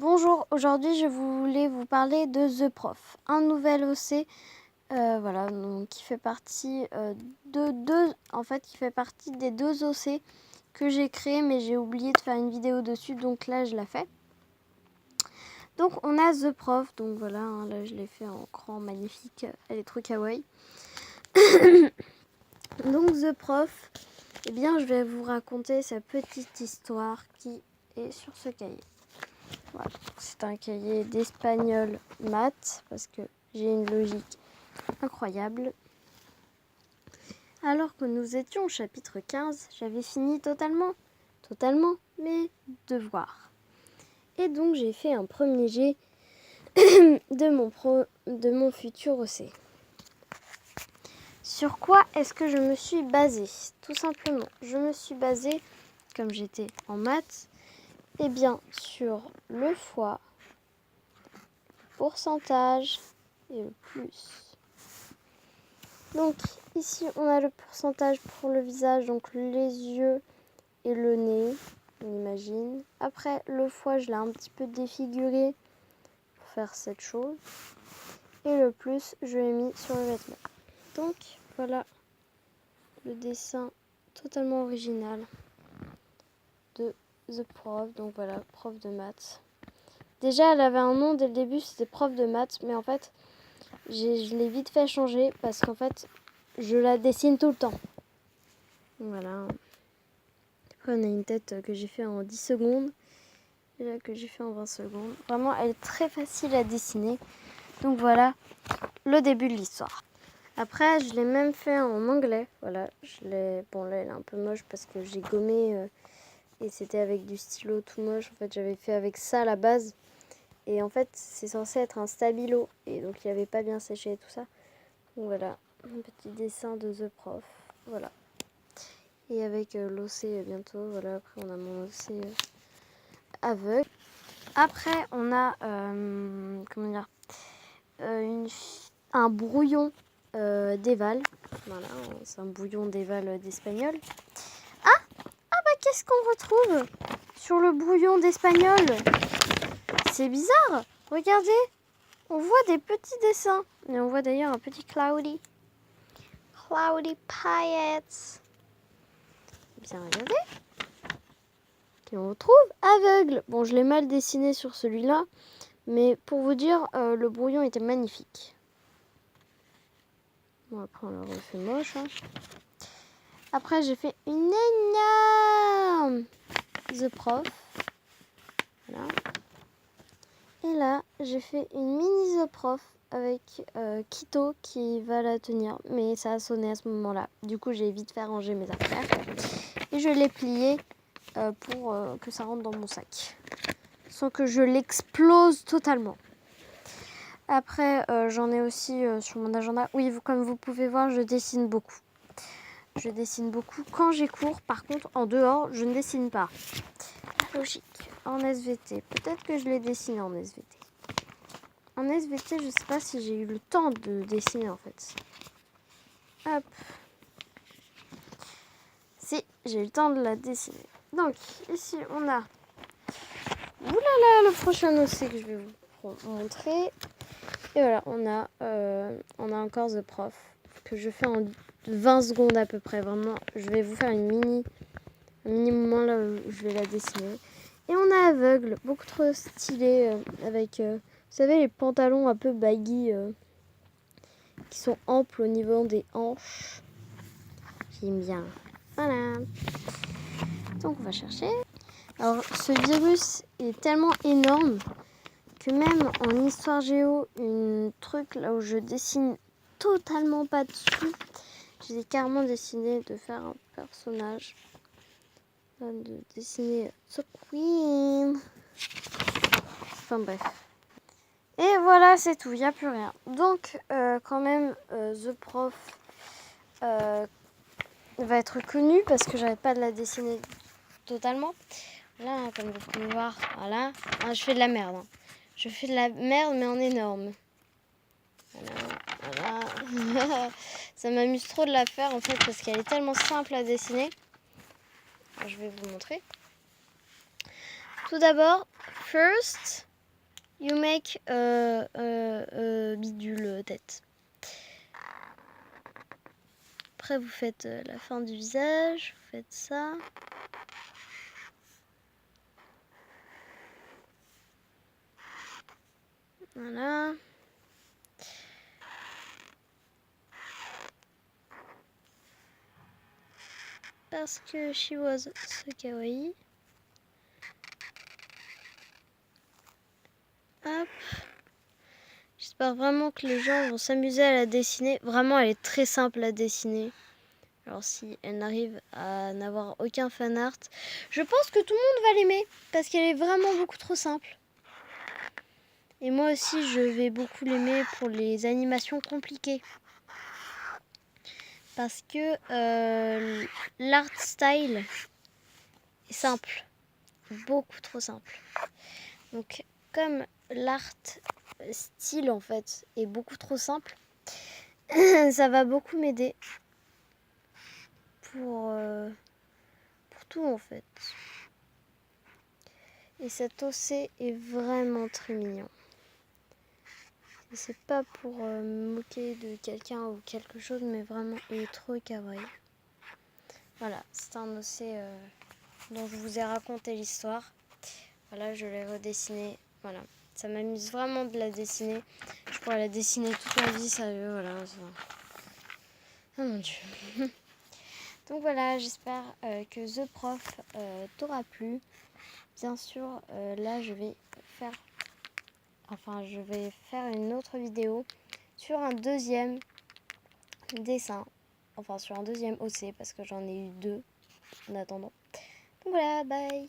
Bonjour, aujourd'hui je voulais vous parler de The Prof, un nouvel OC, voilà, donc qui fait partie qui fait partie des deux OC que j'ai créé, mais j'ai oublié de faire une vidéo dessus, donc là je la fais. Donc on a The Prof, donc voilà, hein, là je l'ai fait en grand magnifique, elle est trop kawaii. Donc The Prof, eh bien je vais vous raconter sa petite histoire qui est sur ce cahier. Voilà. C'est un cahier d'espagnol maths parce que j'ai une logique incroyable. Alors que nous étions au chapitre 15, j'avais fini totalement mes devoirs. Et donc j'ai fait un premier jet de mon futur OC. Sur quoi est-ce que je me suis basée? Tout simplement, je me suis basée, comme j'étais en maths, eh bien sur le fois, pourcentage et le plus. Donc ici on a le pourcentage pour le visage, donc les yeux et le nez, on imagine. Après le foie, je l'ai un petit peu défiguré pour faire cette chose. Et le plus, je l'ai mis sur le vêtement. Donc voilà le dessin totalement original de The Prof. Donc voilà, prof de maths. Déjà elle avait un nom dès le début, c'était prof de maths, mais en fait je l'ai vite fait changer parce qu'en fait je la dessine tout le temps. Voilà. Après on a une tête que j'ai fait en 10 secondes. Et là que j'ai fait en 20 secondes. Vraiment elle est très facile à dessiner. Donc voilà le début de l'histoire. Après je l'ai même fait en anglais. Voilà. Bon là elle est un peu moche parce que j'ai gommé et c'était avec du stylo tout moche. En fait j'avais fait avec ça à la base. Et en fait c'est censé être un stabilo. Et donc il n'avait pas bien séché et tout ça. Donc voilà, un petit dessin de The Prof. Voilà. Et avec l'OC bientôt. Voilà, après on a mon OC aveugle. Après on a un brouillon d'éval. Voilà, c'est un brouillon d'éval d'espagnol. Qu'est-ce qu'on retrouve sur le brouillon d'espagnol? C'est bizarre. Regardez, on voit des petits dessins. Et on voit d'ailleurs un petit Cloudy Pirates. Bien regardez. Et on retrouve aveugle. Bon, je l'ai mal dessiné sur celui-là, mais pour vous dire, le brouillon était magnifique. Bon, après, on l'a refait moche. Hein. Après, j'ai fait une énorme The Prof. Voilà. Et là, j'ai fait une mini The Prof avec Kito qui va la tenir. Mais ça a sonné à ce moment-là. Du coup, j'ai vite fait ranger mes affaires. Et je l'ai plié pour que ça rentre dans mon sac. Sans que je l'explose totalement. Après, j'en ai aussi sur mon agenda. Oui, comme vous pouvez voir, je dessine beaucoup. Je dessine beaucoup quand j'ai cours. Par contre, en dehors, je ne dessine pas. Logique. En SVT. Peut-être que je l'ai dessiné en SVT. En SVT, je ne sais pas si j'ai eu le temps de dessiner en fait. Hop. Si, j'ai eu le temps de la dessiner. Donc, ici, on a... Oulala, le prochain OC que je vais vous montrer. Et voilà, on a encore The Prof que je fais en 20 secondes à peu près. Vraiment, je vais vous faire un mini moment là où je vais la dessiner. Et on a aveugle, beaucoup trop stylé avec, vous savez, les pantalons un peu baggy qui sont amples au niveau des hanches. J'aime bien. Voilà. Donc on va chercher. Alors ce virus est tellement énorme que même en histoire géo, une truc là où je dessine totalement pas dessous, j'ai carrément décidé de faire un personnage, de dessiner The Queen. Enfin bref. Et voilà, c'est tout, il n'y a plus rien. Donc quand même, The Prof va être connu parce que j'arrête pas de la dessiner totalement. Là, comme vous pouvez voir, voilà, je fais de la merde. Hein. Je fais de la merde, mais en énorme. Voilà. Ça m'amuse trop de la faire, en fait, parce qu'elle est tellement simple à dessiner. Alors, je vais vous montrer. Tout d'abord, first, You make bidule tête. Après, vous faites la fin du visage. Vous faites ça. Voilà. Parce que she was so kawaii. Hop. J'espère vraiment que les gens vont s'amuser à la dessiner. Vraiment, elle est très simple à dessiner. Alors si elle n'arrive à n'avoir aucun fan art, je pense que tout le monde va l'aimer. Parce qu'elle est vraiment beaucoup trop simple. Et moi aussi, je vais beaucoup l'aimer pour les animations compliquées. Parce que l'art style est simple. Beaucoup trop simple. Donc, comme l'art style, en fait, est beaucoup trop simple, ça va beaucoup m'aider pour tout, en fait. Et cet OC est vraiment très mignon. Et c'est pas pour me moquer de quelqu'un ou quelque chose, mais vraiment, il est trop kawaii. Voilà, c'est un OC dont je vous ai raconté l'histoire. Voilà, je l'ai redessiné. Voilà, ça m'amuse vraiment de la dessiner. Je pourrais la dessiner toute ma vie, sérieux, voilà. Oh mon dieu. Donc voilà, j'espère que The Prof t'aura plu. Bien sûr, là je vais faire une autre vidéo sur un deuxième dessin. Enfin sur un deuxième OC parce que j'en ai eu 2 en attendant. Donc voilà, bye.